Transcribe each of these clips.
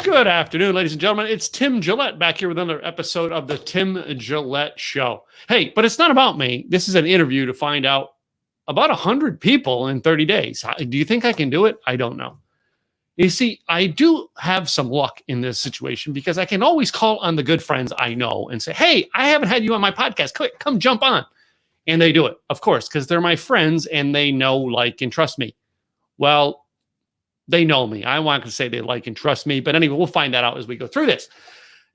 Good afternoon, ladies and gentlemen. It's Tim Gillette back here with another episode of the Tim Gillette Show. Hey, but it's not about me. This is an interview to find out about 100 people in 30 days. Do you think I can do it? I don't know. You see, I do have some luck in this situation because I can always call on the good friends I know and say, hey, I haven't had you on my podcast. Quick, come jump on. And they do it, of course, because they're my friends and they know, like, and trust me. Well, they know me. I want to say they like and trust me. But anyway, we'll find that out as we go through this.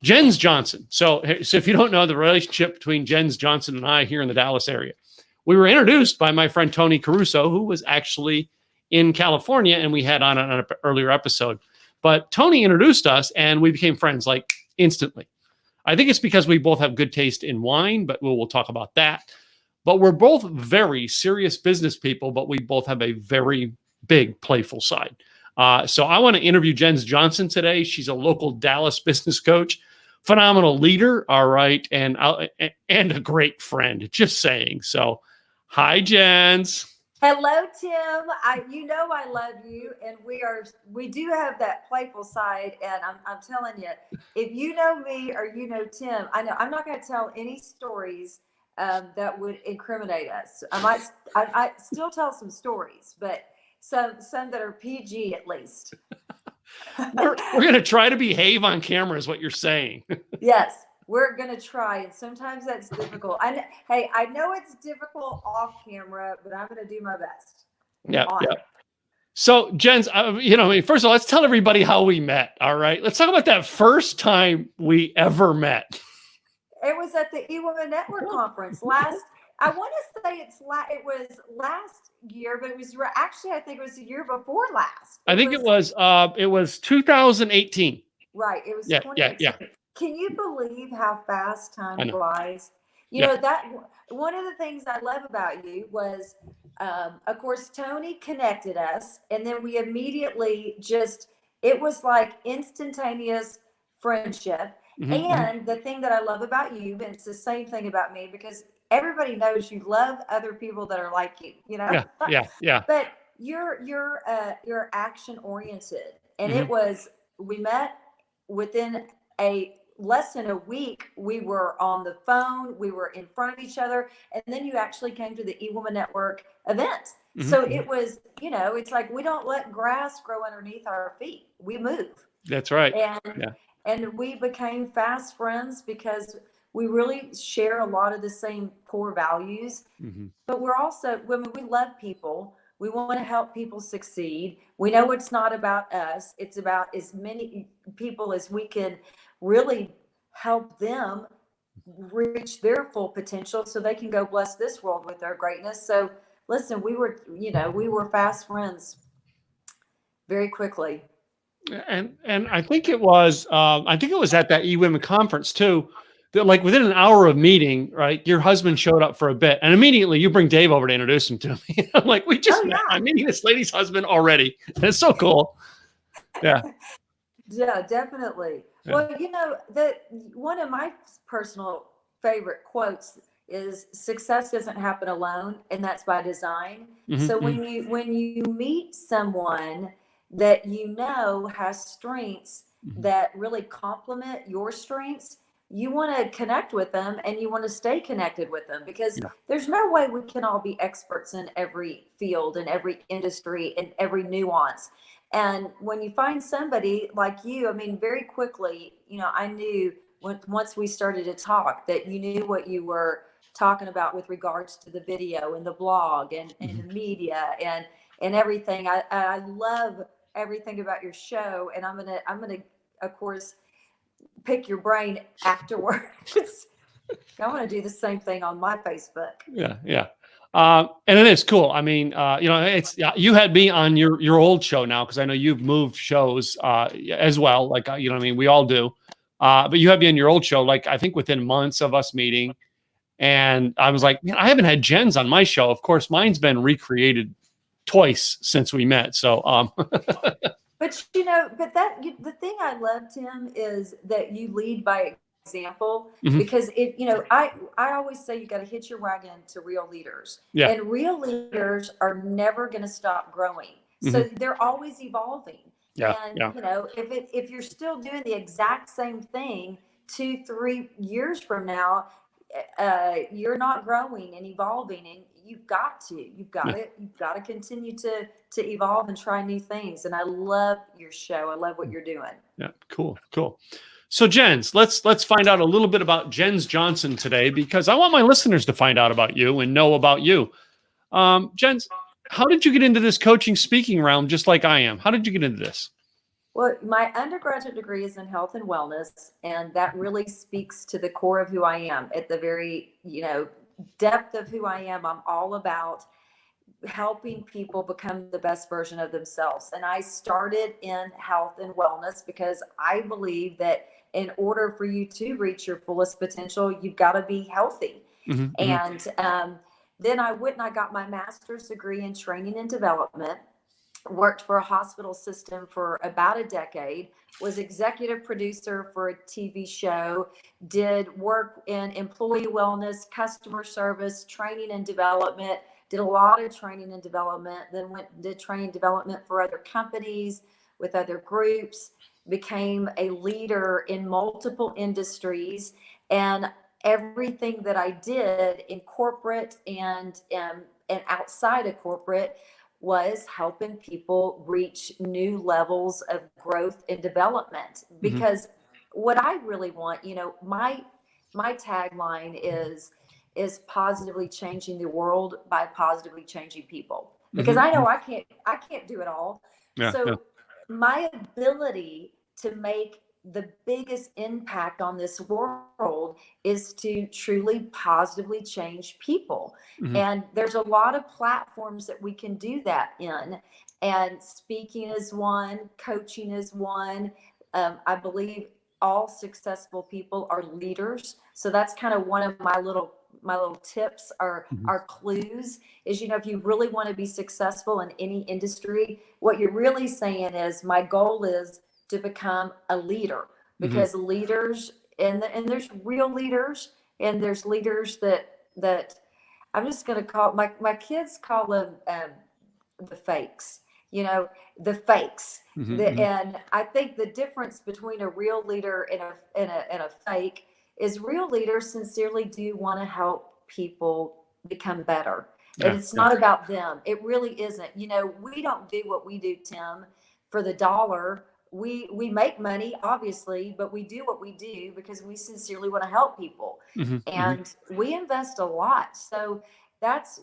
Jens Johnson. So if you don't know the relationship between Jens Johnson and I here in the Dallas area, we were introduced by my friend Tony Caruso, who was actually in California, and we had on an earlier episode. But Tony introduced us, and we became friends like instantly. I think it's because we both have good taste in wine, but we'll talk about that. But we're both very serious business people, but we both have a very big playful side. So I want to interview Jens Johnson today. She's a local Dallas business coach, phenomenal leader, all right, and a great friend, just saying. So hi, Jens. Hello, Tim. You know I love you, and we do have that playful side, and I'm telling you, if you know me or you know Tim, I know I'm not going to tell any stories that would incriminate us. I might still tell some stories, but some that are PG at least. We're going to try to behave on camera is what you're saying. Yes, we're going to try. And sometimes that's difficult. I know it's difficult off camera, but I'm going to do my best. Yeah. So Jens, first of all, let's tell everybody how we met. All right. Let's talk about that first time we ever met. It was at the eWomen Network conference I want to say it was last year, but it was actually, I think it was the year before last. It was 2018. Right. It was 2018. Yeah. Can you believe how fast time flies? You know, that one of the things I love about you was, of course, Tony connected us, and then we immediately it was like instantaneous friendship. Mm-hmm. And the thing that I love about you, and it's the same thing about me, because everybody knows you love other people that are like you, you know? Yeah. But you're action oriented. And we met within less than a week. We were on the phone, we were in front of each other. And then you actually came to the eWomen Network event. Mm-hmm. So it was, it's like, we don't let grass grow underneath our feet. We move. That's right. And we became fast friends because we really share a lot of the same core values. Mm-hmm. But we're also, when we love people, we want to help people succeed. We know it's not about us. It's about as many people as we can really help them reach their full potential so they can go bless this world with their greatness. So listen, we were fast friends very quickly. And I think it was at that eWomen conference too, that like within an hour of meeting, right, your husband showed up for a bit, and immediately you bring Dave over to introduce him to me. I'm like, we just met. I'm meeting this lady's husband already. And it's so cool. Yeah. Yeah, definitely. Yeah. Well, one of my personal favorite quotes is success doesn't happen alone, and that's by design. Mm-hmm. So when you meet someone that has strengths that really complement your strengths, you want to connect with them and you want to stay connected with them, because there's no way we can all be experts in every field and every industry and every nuance. And when you find somebody like you, I mean, very quickly, I knew once we started to talk that you knew what you were talking about with regards to the video and the blog and the media and everything. I love everything about your show, and I'm gonna of course pick your brain afterwards. I want to do the same thing on my Facebook. Yeah. And it is cool. I mean, it's you had me on your old show now, because I know you've moved shows as well. Like we all do. But you had me on your old show, like I think within months of us meeting, and I was like, man, I haven't had Jens on my show. Of course, mine's been recreated twice since we met. So, but the thing I love, Tim, is that you lead by example, because I always say you got to hitch your wagon to real leaders, and real leaders are never going to stop growing. So they're always evolving. Yeah. And, Yeah. if you're still doing the exact same thing 2, 3 years from now, you're not growing and evolving, and Yeah. you've got to continue to evolve and try new things. And I love your show. I love what you're doing. Yeah. Cool. Cool. So Jens, let's find out a little bit about Jens Johnson today, because I want my listeners to find out about you and know about you. Jens, how did you get into this coaching speaking realm just like I am? How did you get into this? Well, my undergraduate degree is in health and wellness, and that really speaks to the core of who I am. At the very, depth of who I am, I'm all about helping people become the best version of themselves. And I started in health and wellness because I believe that in order for you to reach your fullest potential, you've got to be healthy. Mm-hmm, mm-hmm. And then I went and I got my master's degree in training and development, worked for a hospital system for about a decade, was executive producer for a TV show, did work in employee wellness, customer service, training and development, did a lot of training and development, then went and did training development for other companies with other groups, became a leader in multiple industries. And everything that I did in corporate and outside of corporate was helping people reach new levels of growth and development. Because what I really want, my tagline is positively changing the world by positively changing people. Because I know I can't do it all. Yeah, yeah. So my ability to make the biggest impact on this world is to truly positively change people. And there's a lot of platforms that we can do that in. And speaking is one, coaching is one. I believe all successful people are leaders. So that's kind of one of my little tips are clues is, if you really want to be successful in any industry, what you're really saying is my goal is to become a leader. Because leaders, and there's real leaders, and there's leaders that I'm just going to call, my kids call them the fakes, the fakes. And I think the difference between a real leader and a fake is real leaders sincerely do want to help people become better. Yeah, And it's not about them. It really isn't. We don't do what we do, Tim, for the dollar. We make money, obviously, but we do what we do because we sincerely want to help people. And we invest a lot. So that's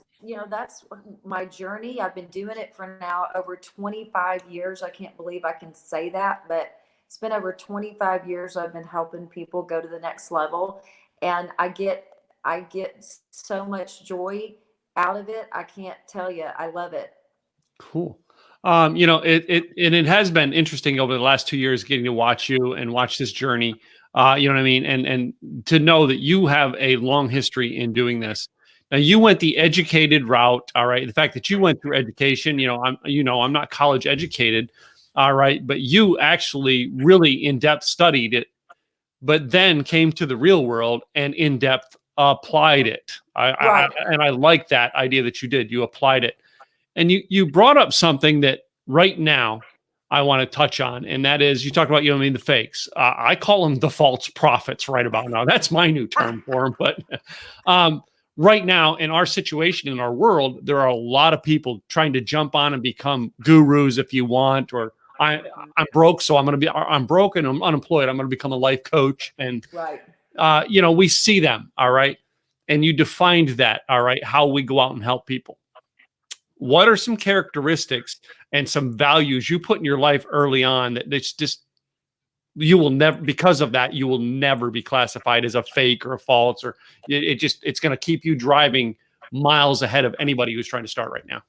my journey. I've been doing it for now over 25 years. I can't believe I can say that, but it's been over 25 years I've been helping people go to the next level. And I get so much joy out of it. I can't tell you. I love it. Cool. It has been interesting over the last 2 years getting to watch you and watch this journey. You know what I mean? And to know that you have a long history in doing this. Now you went the educated route. All right. The fact that you went through education, I'm not college educated. All right. But you actually really in-depth studied it, but then came to the real world and in-depth applied it. And I like that idea that you did. You applied it. And you brought up something that right now I want to touch on, and that is you talked about, the fakes. I call them the false prophets right about now. That's my new term for them. But right now in our situation, in our world, there are a lot of people trying to jump on and become gurus if you want, or I'm broke, so I'm broke and I'm unemployed. I'm going to become a life coach. And, we see them. All right. And you defined that. All right. How we go out and help people. What are some characteristics and some values you put in your life early on that it's just, you will never, because of that, you will never be classified as a fake or a false, or it's going to keep you driving miles ahead of anybody who's trying to start right now?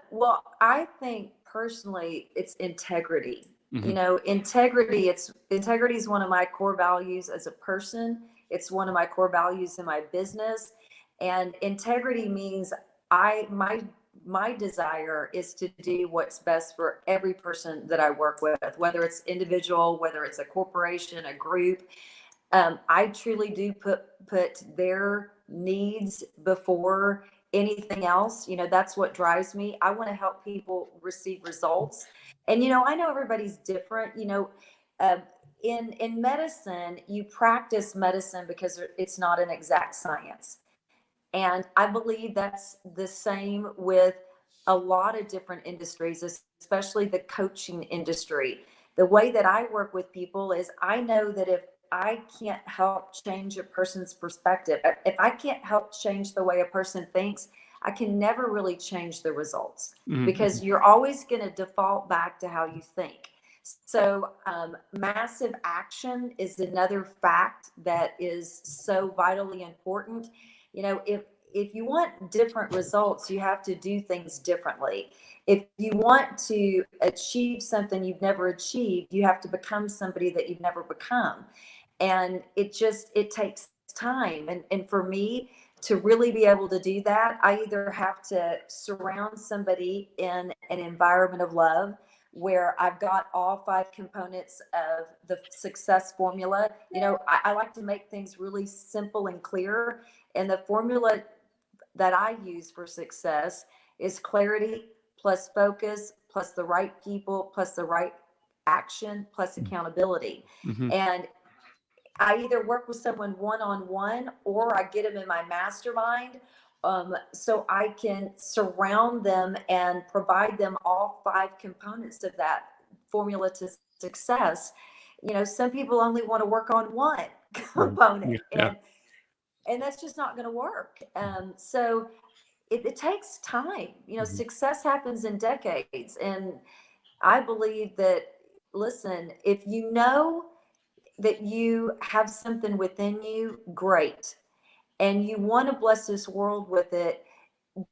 Well, I think personally it's integrity. Integrity is one of my core values as a person. It's one of my core values in my business. And integrity means my desire is to do what's best for every person that I work with, whether it's individual, whether it's a corporation, a group. I truly do put their needs before anything else. That's what drives me. I want to help people receive results. And, I know everybody's different, uh, in medicine, you practice medicine because it's not an exact science. And I believe that's the same with a lot of different industries, especially the coaching industry. The way that I work with people is I know that if I can't help change a person's perspective, if I can't help change the way a person thinks, I can never really change the results, Mm-hmm. because you're always going to default back to how you think. So, massive action is another fact that is so vitally important. If you want different results, you have to do things differently. If you want to achieve something you've never achieved, you have to become somebody that you've never become. And it takes time. And for me to really be able to do that, I either have to surround somebody in an environment of love where I've got all 5 components of the success formula. I like to make things really simple and clear. And the formula that I use for success is clarity plus focus plus the right people plus the right action plus accountability. Mm-hmm. And I either work with someone one on one, or I get them in my mastermind, so I can surround them and provide them all 5 components of that formula to success. Some people only want to work on one Yeah. component, Yeah. and that's just not going to work. So it takes time. Mm-hmm. Success happens in decades, and I believe that, listen, if you know that you have something within you, great, and you want to bless this world with it,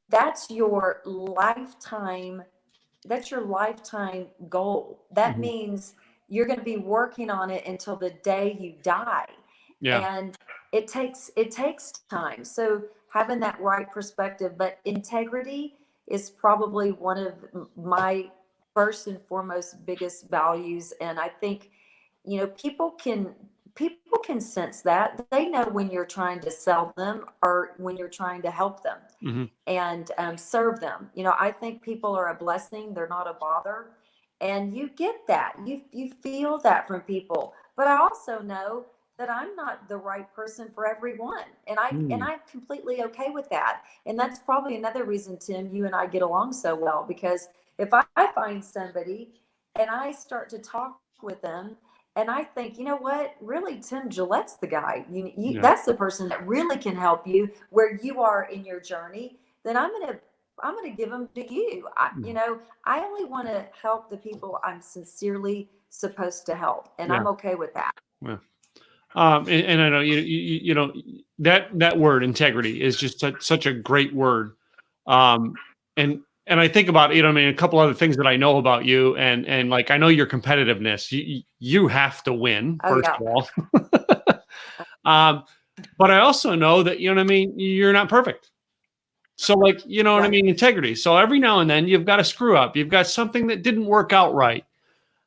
that's your lifetime that's your lifetime goal. That Mm-hmm. means you're going to be working on it until the day you die. Yeah. And it takes time. So having that right perspective, but integrity is probably one of my first and foremost biggest values. And I think, people can sense that. They know when you're trying to sell them or when you're trying to help them Mm-hmm. and serve them. I think people are a blessing; they're not a bother, and you get that. You feel that from people. But I also know that I'm not the right person for everyone, and I'm completely okay with that. And that's probably another reason, Tim, you and I get along so well, because if I find somebody and I start to talk with them, and I think, you know what, really, Tim Gillette's the guy. Yeah. That's the person that really can help you where you are in your journey. Then I'm gonna give them to you. I only want to help the people I'm sincerely supposed to help, and Yeah. I'm okay with that. Yeah. And I know you know that word integrity is just such a great word. Um, and I think about, I mean, a couple other things that I know about you, and like, I know your competitiveness. You have to win, Oh first yeah, of all. um, but I also know that, what I mean, you're not perfect. So, like, what I right. mean, integrity. So every now and then you've got a screw up. You've got something that didn't work out right.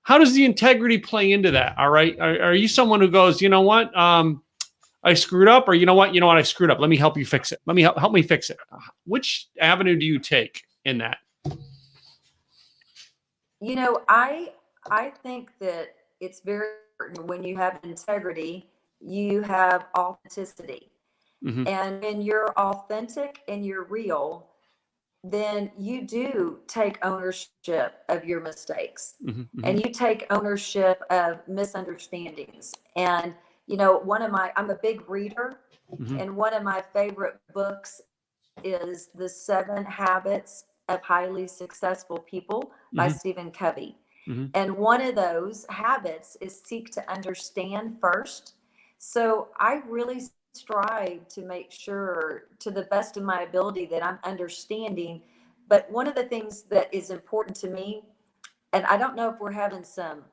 How does the integrity play into that? All right. Are you someone who goes, you know what? I screwed up, or I screwed up. Let me help you fix it. Let me help me fix it. Which avenue do you take in that? I think that it's very important when you have integrity, you have authenticity. Hmm. And when you're authentic and you're real, then you do take ownership of your mistakes, Hmm. Hmm. and you take ownership of misunderstandings. And, I'm a big reader, Hmm. and one of my favorite books is The 7 Habits of Highly Successful People by Hmm. Stephen Covey. Hmm. And one of those habits is seek to understand first. So I really strive to make sure, to the best of my ability, that I'm understanding. But one of the things that is important to me, and I don't know if we're having some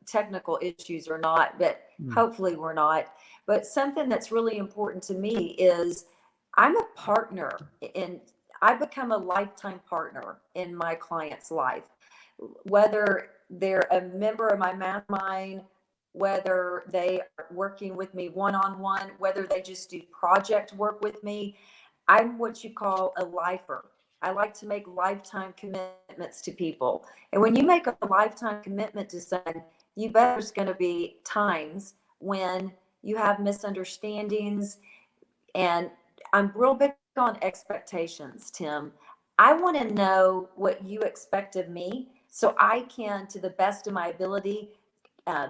technical issues or not, but hopefully we're not. But something that's really important to me is I'm a partner, and I become a lifetime partner in my client's life, whether they're a member of my mastermind, whether they are working with me one on one, whether they just do project work with me. I'm what you call a lifer. I like to make lifetime commitments to people. And when you make a lifetime commitment to someone, you bet there's going to be times when you have misunderstandings. And I'm real big on expectations, Tim. I want to know what you expect of me so I can, to the best of my ability,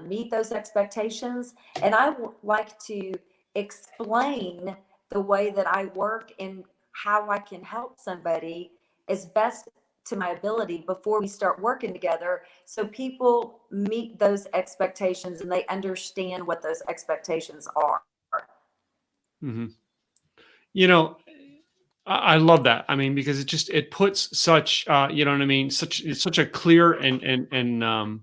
meet those expectations. And I like to explain the way that I work and how I can help somebody as best to my ability before we start working together, so people meet those expectations and they understand what those expectations are. Mm-hmm. You know, I love that. I mean, because it puts such, you know what I mean? It's such a clear and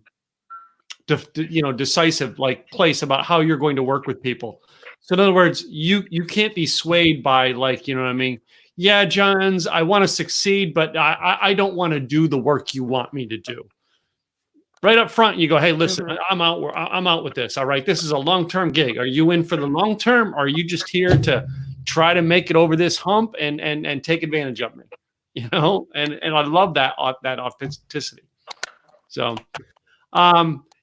decisive like place about how you're going to work with people. So in other words, you can't be swayed by, like, you know what I mean? Yeah, Johns, I want to succeed, but I don't want to do the work you want me to do. Right up front, you go, hey, listen, Mhm. I'm out with this. All right, this is a long-term gig. Are you in for the long term? Or are you just here to try to make it over this hump and take advantage of me? You know, and I love that authenticity. So,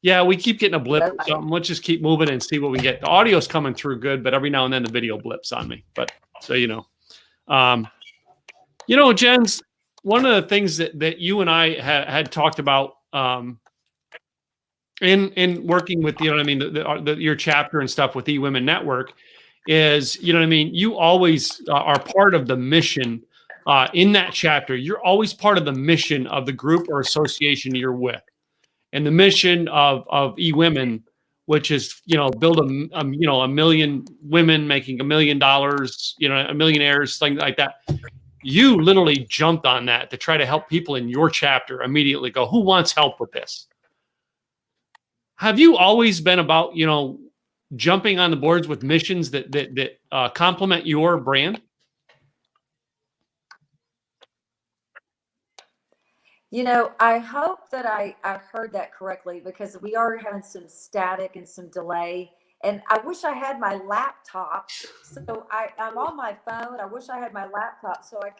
yeah, we keep getting a blip or something. Let's just keep moving and see what we get. The audio's coming through good, but every now and then the video blips on me. But so Jens, one of the things that you and I had talked about in working with, you know what I mean, your chapter and stuff with eWomen Network is, you know what I mean, you always are part of the mission in that chapter. You're always part of the mission of the group or association you're with. And the mission of eWomen, which is, build a million women making $1 million, a millionaires, things like that. You literally jumped on that to try to help people in your chapter immediately go, who wants help with this? Have you always been about, jumping on the boards with missions that complement your brand? I hope that I heard that correctly, because we are having some static and some delay. And I wish I had my laptop. So I'm on my phone. I wish I had my laptop so I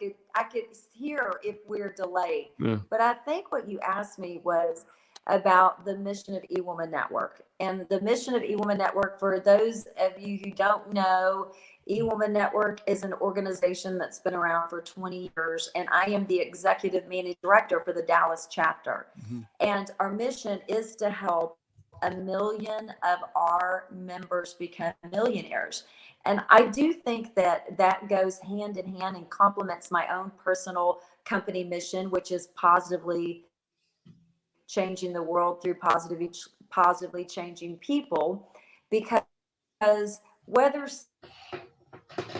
could hear if we're delayed. Yeah. But I think what you asked me was about the mission of eWomen Network. And the mission of eWomen Network, for those of you who don't know, eWomen Network is an organization that's been around for 20 years, and I am the executive managing director for the Dallas chapter. Mm-hmm. And our mission is to help 1 million of our members become millionaires. And I do think that that goes hand in hand and complements my own personal company mission, which is positively changing the world through positively changing people. Because whether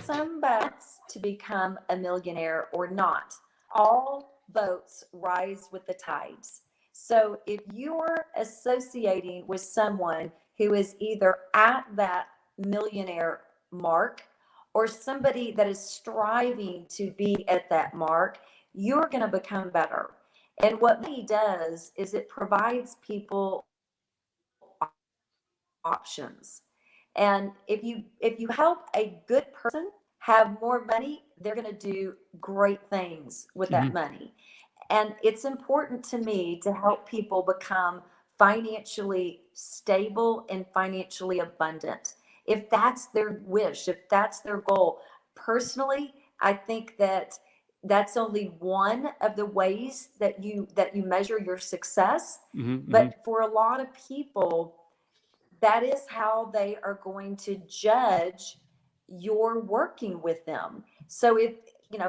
somebody wants to become a millionaire or not, all boats rise with the tides. So if you're associating with someone who is either at that millionaire mark or somebody that is striving to be at that mark, you're going to become better. And what he does is it provides people options. And if you help a good person have more money, they're going to do great things with that Mm-hmm. money. And it's important to me to help people become financially stable and financially abundant. If that's their wish, if that's their goal. Personally, I think that that's only one of the ways that you measure your success. Mm-hmm. But for a lot of people, that is how they are going to judge your working with them. So if,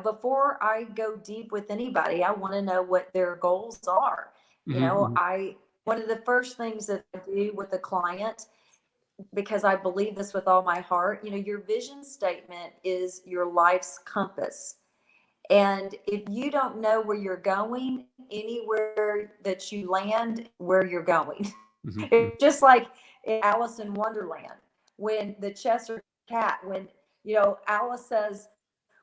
before I go deep with anybody, I want to know what their goals are. Mm-hmm. One of the first things that I do with a client, because I believe this with all my heart, your vision statement is your life's compass. And if you don't know where you're going, anywhere that you land, where you're going. Mm-hmm. It's just like in Alice in Wonderland, when the Cheshire Cat, when, Alice says,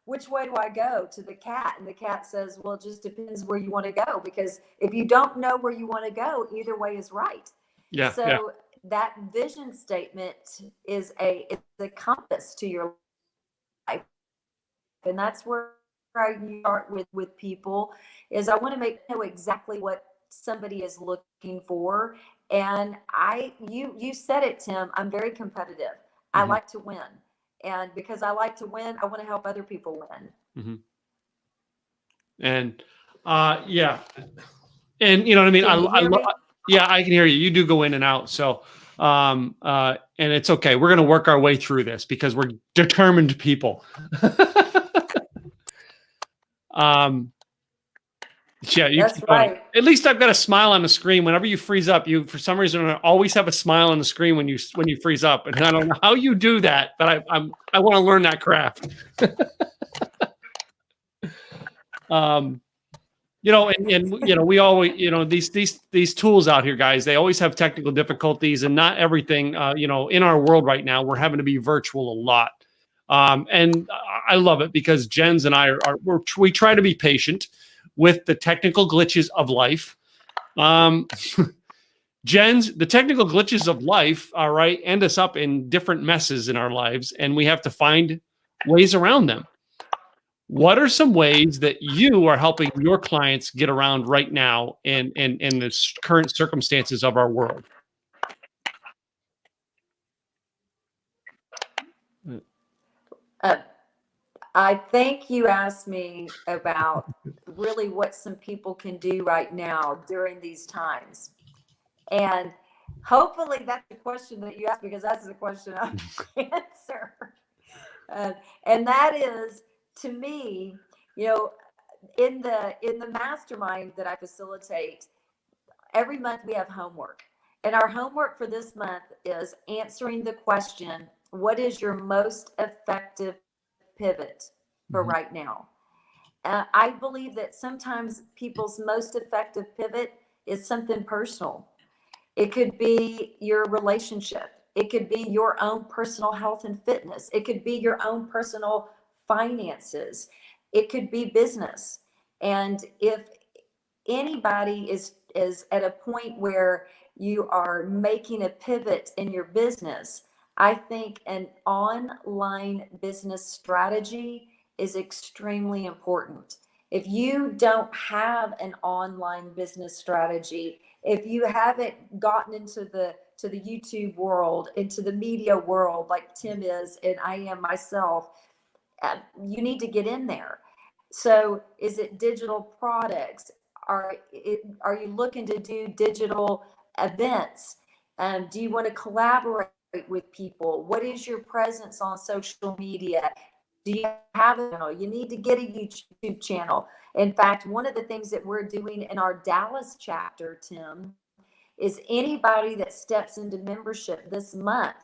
which way do I go, to the cat? And the cat says, well, it just depends where you want to go, because if you don't know where you want to go, either way is right. Yeah. So Yeah. that vision statement is it's a compass to your life. And that's where I start with people is I want to know exactly what somebody is looking for. And you said it, Tim, I'm very competitive. I like to win. And because I like to win, I want to help other people win. And yeah. And you know what I mean? Can you hear me? Yeah, I can hear you. You do go in and out. So, and it's okay. We're going to work our way through this because we're determined people. Yeah, you That's keep going. right. At least I've got a smile on the screen. Whenever you freeze up, you for some reason always have a smile on the screen when you freeze up. And I don't know how you do that, but I want to learn that craft. You know, and you know, we always, you know, these tools out here, guys, they always have technical difficulties, and not everything, you know, in our world right now, we're having to be virtual a lot. And I love it because Jens and I we try to be patient with the technical glitches of life. Jens, the technical glitches of life, all right, end us up in different messes in our lives, and we have to find ways around them. What are some ways that you are helping your clients get around right now in the current circumstances of our world? I think you asked me about really what some people can do right now during these times. And hopefully that's the question that you asked, because that's the question I answer. And that is, to me, you know, in the mastermind that I facilitate, every month we have homework. And our homework for this month is answering the question, what is your most effective pivot for right now? I believe that sometimes people's most effective pivot is something personal. It could be your relationship. It could be your own personal health and fitness. It could be your own personal finances. It could be business. And if anybody is at a point where you are making a pivot in your business, I think an online business strategy is extremely important. If you don't have an online business strategy, if you haven't gotten into the YouTube world, into the media world like Tim is and I am myself, you need to get in there. So is it digital products? Are you looking to do digital events? Do you want to collaborate with people? What is your presence on social media? Do you have a channel? You need to get a YouTube channel. In fact, one of the things that we're doing in our Dallas chapter, Tim, is anybody that steps into membership this month,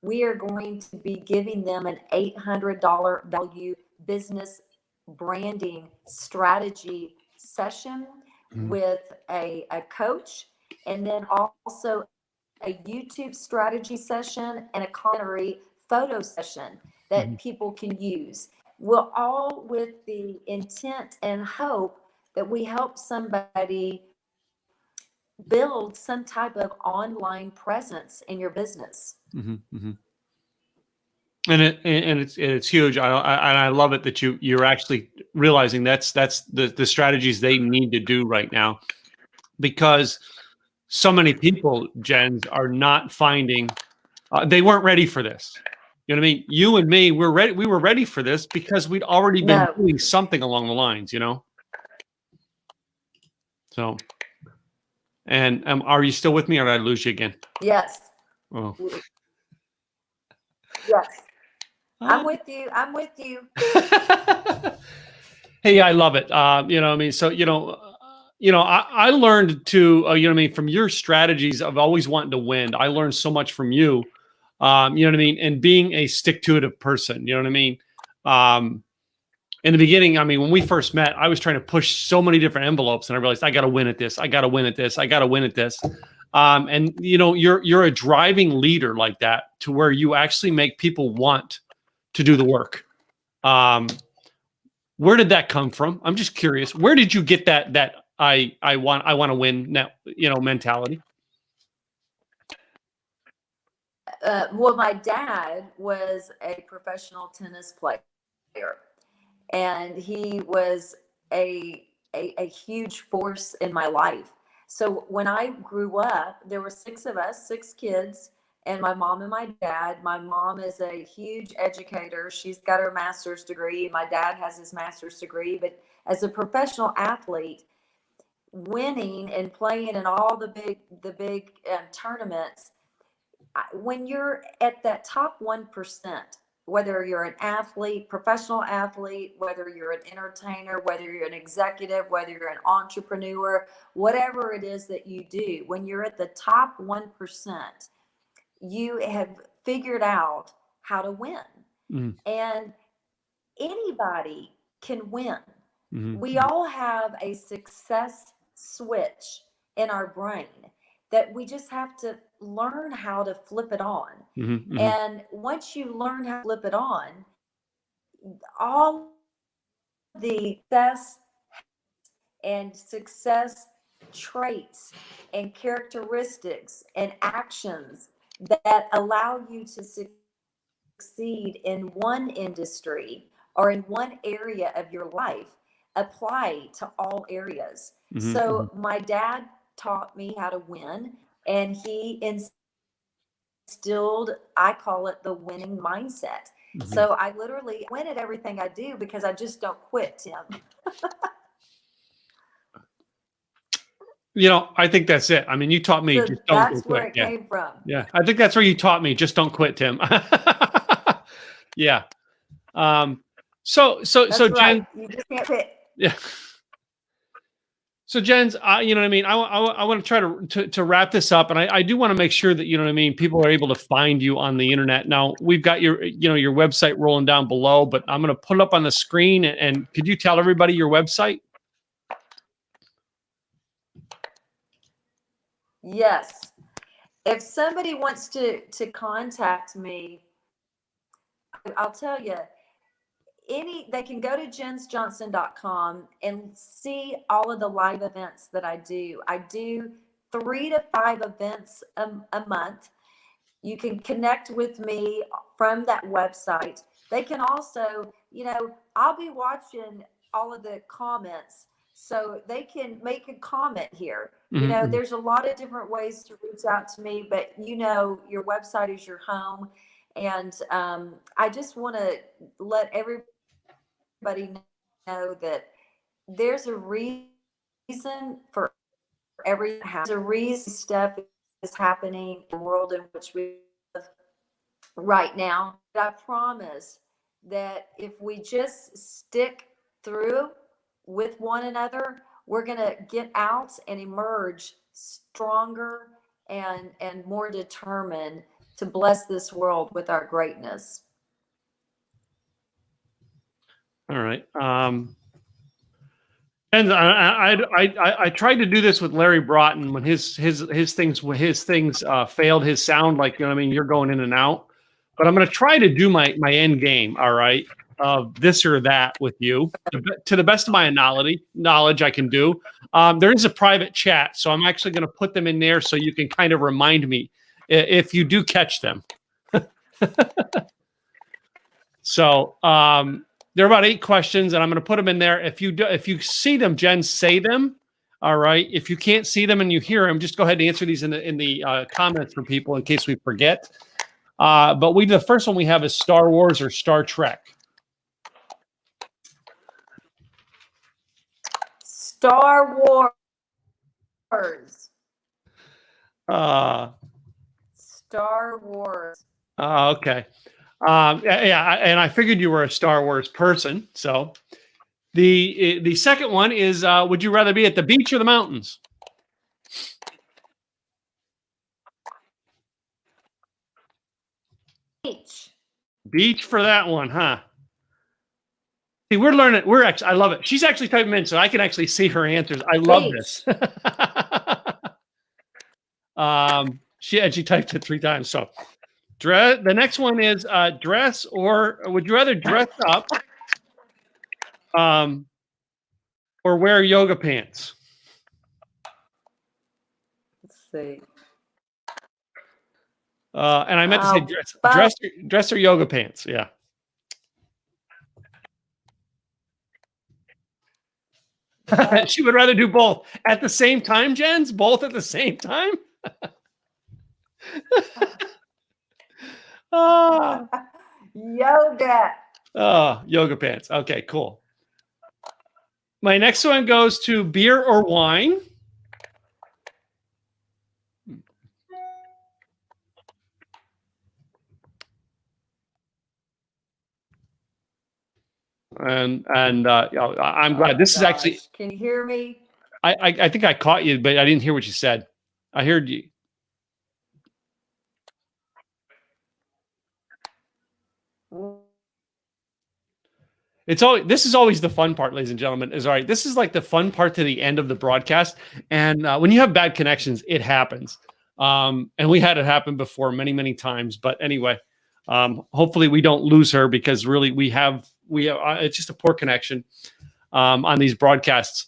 we are going to be giving them an $800 value business branding strategy session with a coach, and then also a YouTube strategy session and a complimentary photo session that people can use. Well, all with the intent and hope that we help somebody build some type of online presence in your business. And it's huge. I love it that you're actually realizing that's the strategies they need to do right now, because so many people, Jens, are not finding, they weren't ready for this. You know what I mean? You and me, we were ready for this because we'd already been doing something along the lines, you know? So, and are you still with me, or did I lose you again? Yes. Oh. Yes. I'm with you. I'm with you. Hey, I love it. You know what I mean? So, you know, I learned to, you know what I mean, from your strategies of always wanting to win. I learned so much from you. You know what I mean? And being a stick-to-itive person, you know what I mean? In the beginning, I mean, when we first met, I was trying to push so many different envelopes, and I realized I got to win at this. I got to win at this. I got to win at this. And you know, you're a driving leader like that, to where you actually make people want to do the work. Where did that come from? I'm just curious. Where did you get that I want to win now, you know, mentality? Well, my dad was a professional tennis player, and he was a huge force in my life. So when I grew up, there were six of us, six kids, and my mom and my dad. My mom is a huge educator. She's got her master's degree. My dad has his master's degree. But as a professional athlete, winning and playing in all the big tournaments, when you're at that top 1%, whether you're an athlete, professional athlete, whether you're an entertainer, whether you're an executive, whether you're an entrepreneur, whatever it is that you do, when you're at the top 1%, you have figured out how to win. And anybody can win. We all have a success switch in our brain that we just have to learn how to flip it on. And once you learn how to flip it on, all the success traits and characteristics and actions that allow you to succeed in one industry or in one area of your life apply to all areas. So my dad taught me how to win, and he instilled, I call it the winning mindset. So I literally win at everything I do because I just don't quit, Tim. I think that's it. I mean, you taught me, So just don't that's quit. where it came from. Yeah, I think that's where you taught me, just don't quit, Tim. Yeah. So right. Jen, you just can't quit. Yeah. So Jen's, you know what I mean? I want to try to wrap this up, and I do want to make sure that, you know what I mean, people are able to find you on the internet. Now we've got your website rolling down below, but I'm going to put it up on the screen, and could you tell everybody your website? Yes. If somebody wants to contact me, I'll tell you, they can go to jensjohnson.com and see all of the live events that I do. I do 3 to 5 events a month. You can connect with me from that website. They can also, I'll be watching all of the comments, so they can make a comment here. There's a lot of different ways to reach out to me, but your website is your home. And I just want to let everybody know that there's a reason for everything. There's a reason stuff is happening in the world in which we live right now. But I promise that if we just stick through with one another, we're going to get out and emerge stronger and more determined to bless this world with our greatness. All right. And I tried to do this with Larry Broughton when his things failed, his sound, like, you're going in and out. But I'm going to try to do my end game. All right, of this or that with you to the best of my knowledge I can do. There is a private chat, so I'm actually going to put them in there so you can kind of remind me if you do catch them. So there are about 8 questions, and I'm going to put them in there. If you see them, Jen, say them. All right. If you can't see them and you hear them, just go ahead and answer these in the comments for people in case we forget. But the first one we have is Star Wars or Star Trek. Star Wars. Star Wars. Okay. Yeah, and I figured you were a Star Wars person. So the second one is, would you rather be at the beach or the mountains? Beach for that one, huh? See, we're learning. I love it. She's actually typing in, so I can actually see her answers. I love this. She typed it 3 times. So the next one is dress, or would you rather dress up or wear yoga pants? Let's see. And I meant to say dress or yoga pants. Yeah. She would rather do both at the same time, Jens? Both at the same time? Yoga. Yoga pants. Okay, cool. My next one goes to beer or wine. And I'm glad this is actually. Can you hear me? I think I caught you, but I didn't hear what you said. I heard you. This is always the fun part, ladies and gentlemen. Is all right. This is like the fun part to the end of the broadcast, and when you have bad connections, it happens. And we had it happen before many times. But anyway, hopefully we don't lose her, because really we have it's just a poor connection on these broadcasts.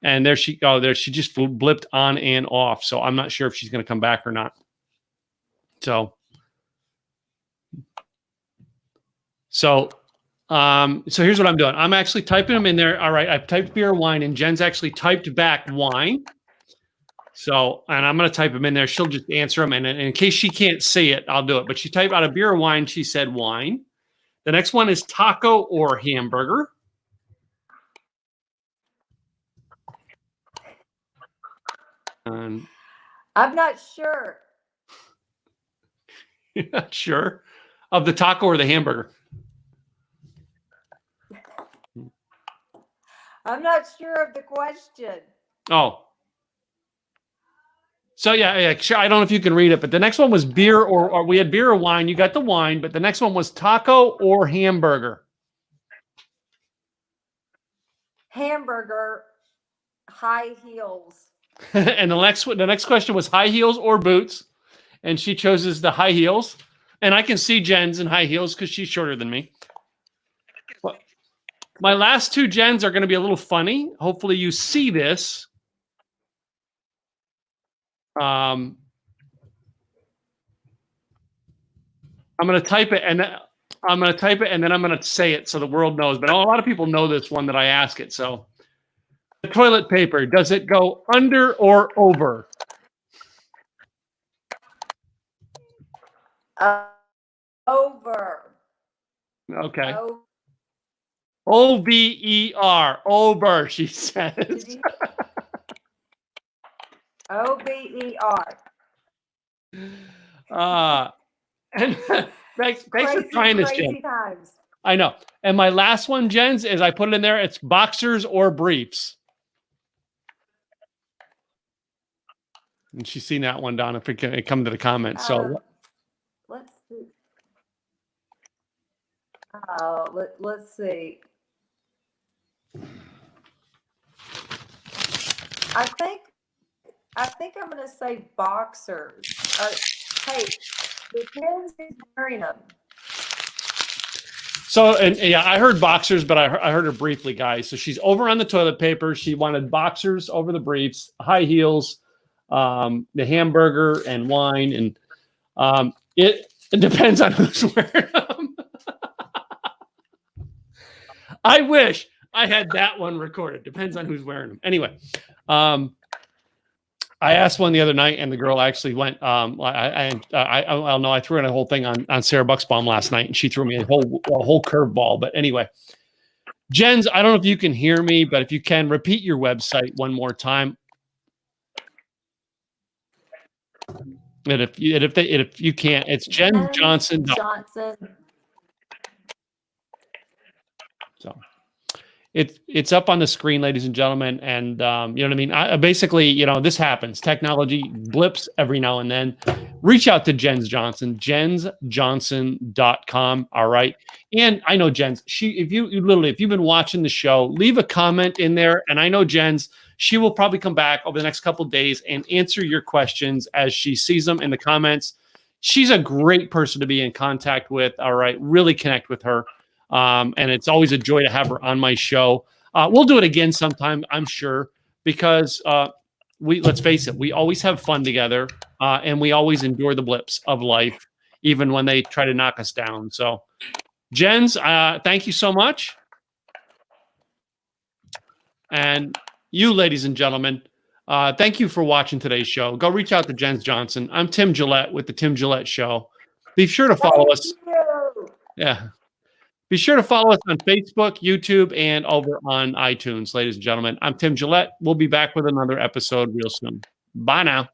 And there she just blipped on and off. So I'm not sure if she's going to come back or not. So here's what I'm doing. I'm actually typing them in there. All right. I've typed beer or wine, and Jen's actually typed back wine. So, and I'm going to type them in there. She'll just answer them. And in case she can't see it, I'll do it. But she typed out a beer or wine. She said wine. The next one is taco or hamburger. I'm not sure. You're not sure of the taco or the hamburger? I'm not sure of the question. Oh. So yeah, sure. I don't know if you can read it, but the next one was beer or we had beer or wine. You got the wine, but the next one was taco or hamburger. Hamburger, high heels. And the next question was high heels or boots, and she chooses the high heels. And I can see Jen's in high heels because she's shorter than me. But my last two Jens are going to be a little funny. Hopefully you see this. I'm going to type it, and then I'm going to say it so the world knows. But a lot of people know this one that I ask it. So the toilet paper, does it go under or over? Over. Okay. O-V-E-R. Over, she says. O-V-E-R. And thanks for trying this, Jen. Times. I know. And my last one, Jens, is I put it in there. It's boxers or briefs. And she's seen that one, Donna, if it can come to the comments. So let's see. Let's see. I think I'm going to say boxers. Hey, depends who's wearing them. So, and yeah, I heard boxers, but I heard her briefly, guys. So she's over on the toilet paper. She wanted boxers over the briefs, high heels, the hamburger and wine. And it depends on who's wearing them. I wish I had that one recorded. Depends on who's wearing them. Anyway, I asked one the other night, and the girl actually went. I know I threw in a whole thing on Sarah Bucksbaum last night, and she threw me a whole curveball. But anyway, Jens, I don't know if you can hear me, but if you can, repeat your website one more time. And if you can't, it's Jen Johnson. So it's up on the screen, ladies and gentlemen. And you know what I mean? Basically, this happens. Technology blips every now and then. Reach out to Jens Johnson, jensjohnson.com. All right. And I know Jens, if you've been watching the show, leave a comment in there. And I know Jens, she will probably come back over the next couple of days and answer your questions as she sees them in the comments. She's a great person to be in contact with. All right. Really connect with her. And it's always a joy to have her on my show. We'll do it again sometime, I'm sure, because let's face it, we always have fun together, and we always endure the blips of life, even when they try to knock us down. So, Jens, thank you so much. And you, ladies and gentlemen, thank you for watching today's show. Go reach out to Jens Johnson. I'm Tim Gillette with the Tim Gillette Show. Be sure to follow us. Yeah. Be sure to follow us on Facebook, YouTube, and over on iTunes, ladies and gentlemen. I'm Tim Gillette. We'll be back with another episode real soon. Bye now.